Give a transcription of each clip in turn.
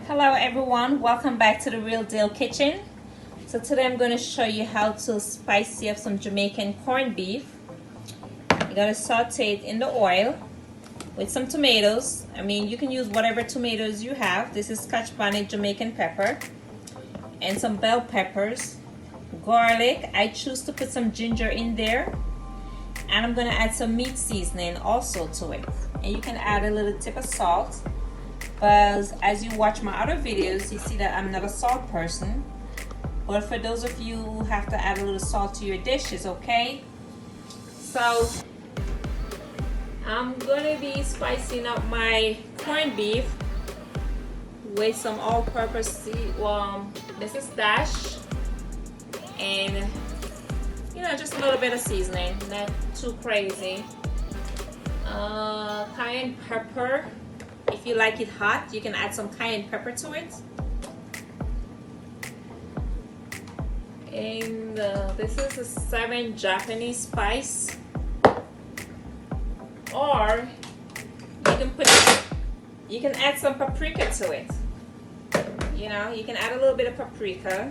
Hello everyone, welcome back to the Real Deal Kitchen. So today I'm going to show you how to spicy up some Jamaican corned beef. You gotta saute it in the oil with some tomatoes. I mean, you can use whatever tomatoes you have. This is scotch bonnet Jamaican pepper and some bell peppers, garlic. I choose to put some ginger in there, and I'm going to add some meat seasoning also to it. And you can add a little tip of salt. But as you watch my other videos, you see that I'm not a salt person. But for those of you who have to add a little salt to your dishes, okay? So I'm gonna be spicing up my corned beef with some all-purpose this is dash, and just a little bit of seasoning, not too crazy. Cayenne pepper. If you like it hot, you can add some cayenne pepper to it. And this is a 7 Japanese spice. Or you can add some paprika to it. You can add a little bit of paprika.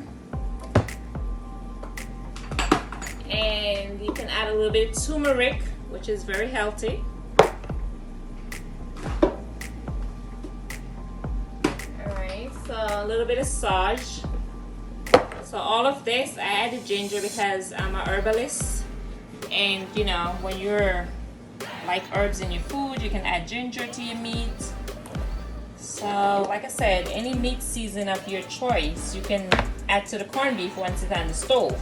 And you can add a little bit of turmeric, which is very healthy. So a little bit of sage. So all of this, I added ginger because I'm a herbalist, and when you're like herbs in your food, you can add ginger to your meat. So like I said, any meat season of your choice you can add to the corned beef once it's on the stove.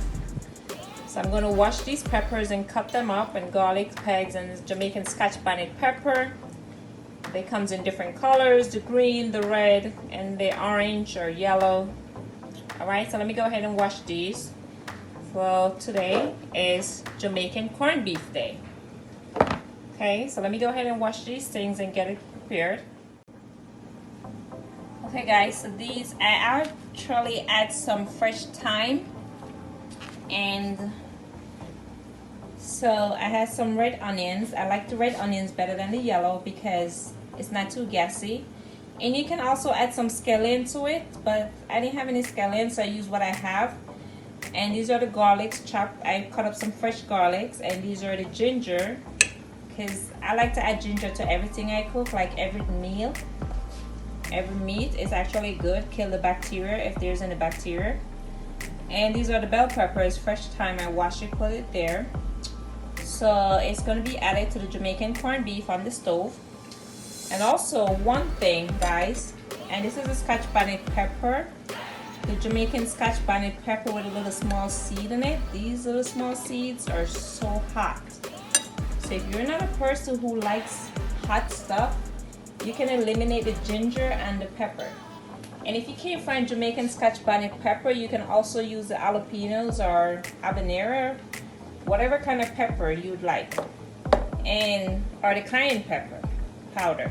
So I'm going to wash these peppers and cut them up, and garlic pegs and Jamaican scotch bonnet pepper. They comes in different colors, the green, the red, and the orange or yellow. Alright, so let me go ahead and wash these. Well, today is Jamaican corned beef day. Okay, so let me go ahead and wash these things and get it prepared. Okay guys, so these, I actually add some fresh thyme. And so I have some red onions. I like the red onions better than the yellow because it's not too gassy. And you can also add some scallion to it, but I didn't have any scallion, so I use what I have. And these are the garlics chopped. I cut up some fresh garlics, and these are the ginger, because I like to add ginger to everything I cook, like every meal. Every meat is actually good, kill the bacteria if there's any bacteria. And these are the bell peppers, fresh thyme. I wash it, put it there. So it's going to be added to the Jamaican corned beef on the stove. And also one thing guys, and this is a scotch bonnet pepper, the Jamaican scotch bonnet pepper with a little small seed in it. These little small seeds are so hot. So if you're not a person who likes hot stuff, you can eliminate the ginger and the pepper. And if you can't find Jamaican scotch bonnet pepper, you can also use the jalapenos or habanero, whatever kind of pepper you'd like, or the cayenne pepper powder.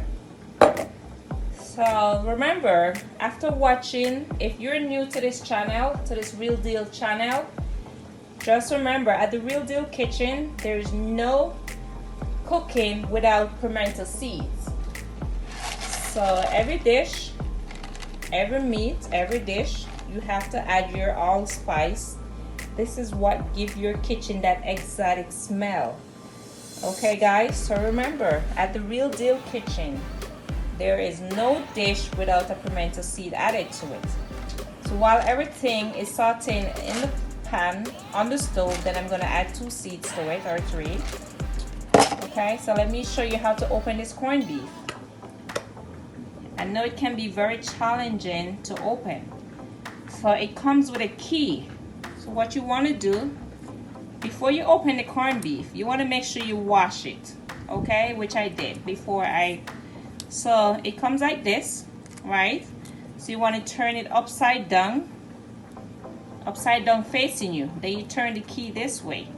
So remember, after watching, if you're new to this channel, to this Real Deal channel, just remember, at the Real Deal Kitchen, there's no cooking without pimento seeds. So every dish, every meat, every dish, you have to add your allspice. This is what gives your kitchen that exotic smell. Okay guys, so remember, at the Real Deal Kitchen, there is no dish without a pimento seed added to it. So while everything is sauteing in the pan on the stove, then I'm going to add 2 seeds to it, or 3. Okay, so let me show you how to open this corned beef. I know it can be very challenging to open. So it comes with a key. So what you want to do, before you open the corned beef, you want to make sure you wash it, okay, which I did before so it comes like this, right? So you want to turn it upside down facing you. Then you turn the key this way,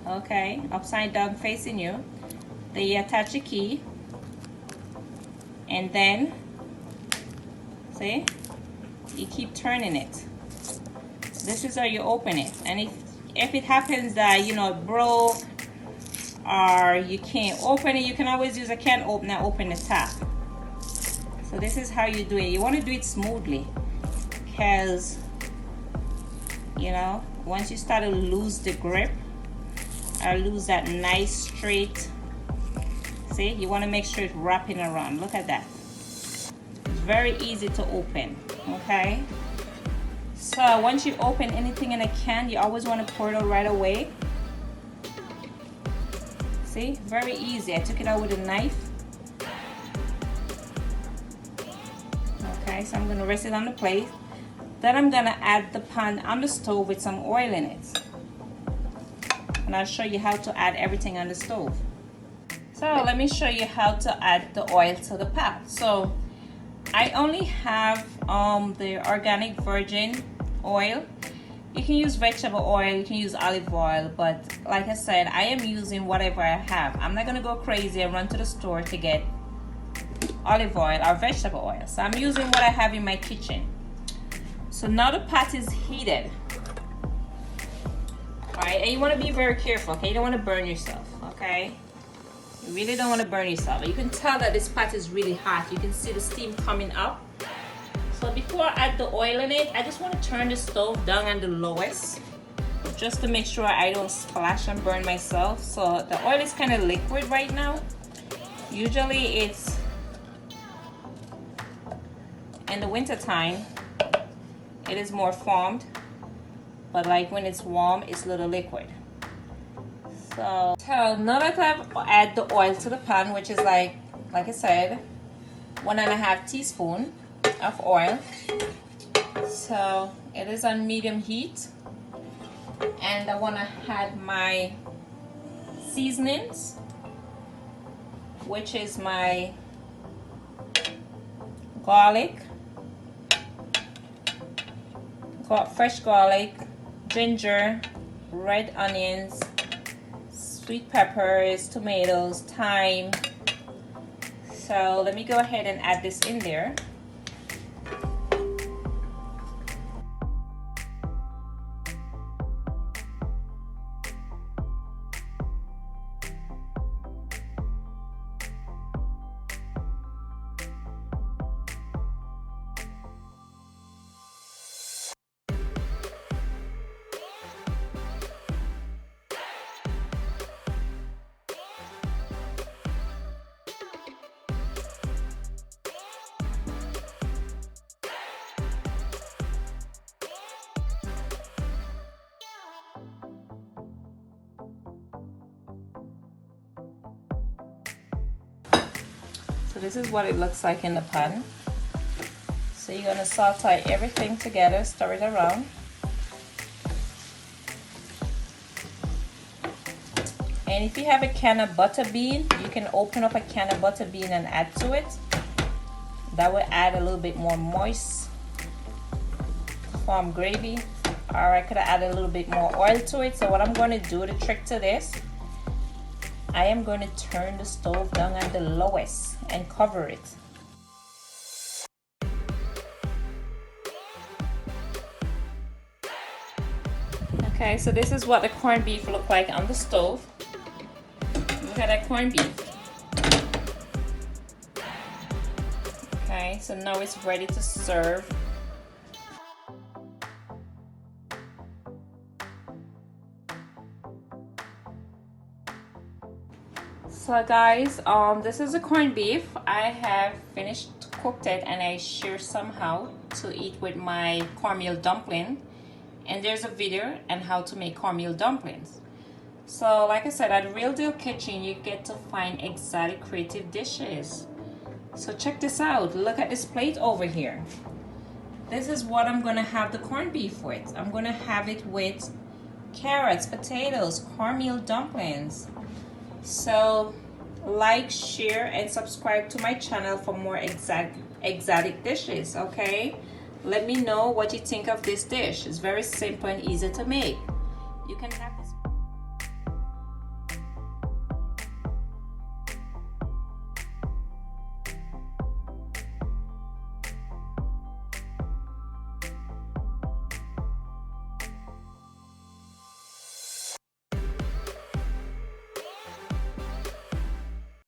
okay, upside down facing you. Then you attach the key, and then see, you keep turning it. This is how you open it. And if it happens that it broke or you can't open it, you can always use a can opener, open the top. So this is how you do it. You want to do it smoothly, because you know, once you start to lose the grip or lose that nice straight, see, you want to make sure it's wrapping around. Look at that. It's very easy to open. Okay, so once you open anything in a can, you always want to pour it out right away. See, very easy. I took it out with a knife. Okay, so I'm going to rest it on the plate. Then I'm going to add the pan on the stove with some oil in it. And I'll show you how to add everything on the stove. So let me show you how to add the oil to the pot. So I only have the organic virgin oil. You can use vegetable oil, you can use olive oil, but like I said, I am using whatever I have. I'm not gonna go crazy and run to the store to get olive oil or vegetable oil. So I'm using what I have in my kitchen. So now the pot is heated. Alright, and you wanna be very careful, okay? You don't wanna burn yourself, okay? You really don't wanna burn yourself. You can tell that this pot is really hot. You can see the steam coming up. So before I add the oil in it, I just want to turn the stove down on the lowest, just to make sure I don't splash and burn myself. So the oil is kind of liquid right now. Usually it's in the winter time, it is more formed, but like when it's warm, it's a little liquid. So now that I've added the oil to the pan, which is like I said, 1.5 teaspoons of oil. So it is on medium heat, and I want to add my seasonings, which is my garlic, fresh garlic, ginger, red onions, sweet peppers, tomatoes, thyme. So let me go ahead and add this in there. So this is what it looks like in the pan. So you're gonna saute everything together, stir it around. And if you have a can of butter bean, you can open up a can of butter bean and add to it. That will add a little bit more moist farm gravy. Or I could add a little bit more oil to it. So what I'm going to do, the trick to this, I am going to turn the stove down on the lowest and cover it. Okay, so this is what the corned beef look like on the stove. Look at that corned beef. Okay, so now it's ready to serve. So guys, this is the corned beef. I have finished cooked it and I share somehow to eat with my cornmeal dumpling. And there's a video on how to make cornmeal dumplings. So like I said, at RealDeal Kitchen, you get to find exotic creative dishes. So check this out. Look at this plate over here. This is what I'm gonna have the corned beef with. I'm gonna have it with carrots, potatoes, cornmeal dumplings. So like, share, and subscribe to my channel for more exotic dishes, okay? Let me know what you think of this dish. It's very simple and easy to make. You can have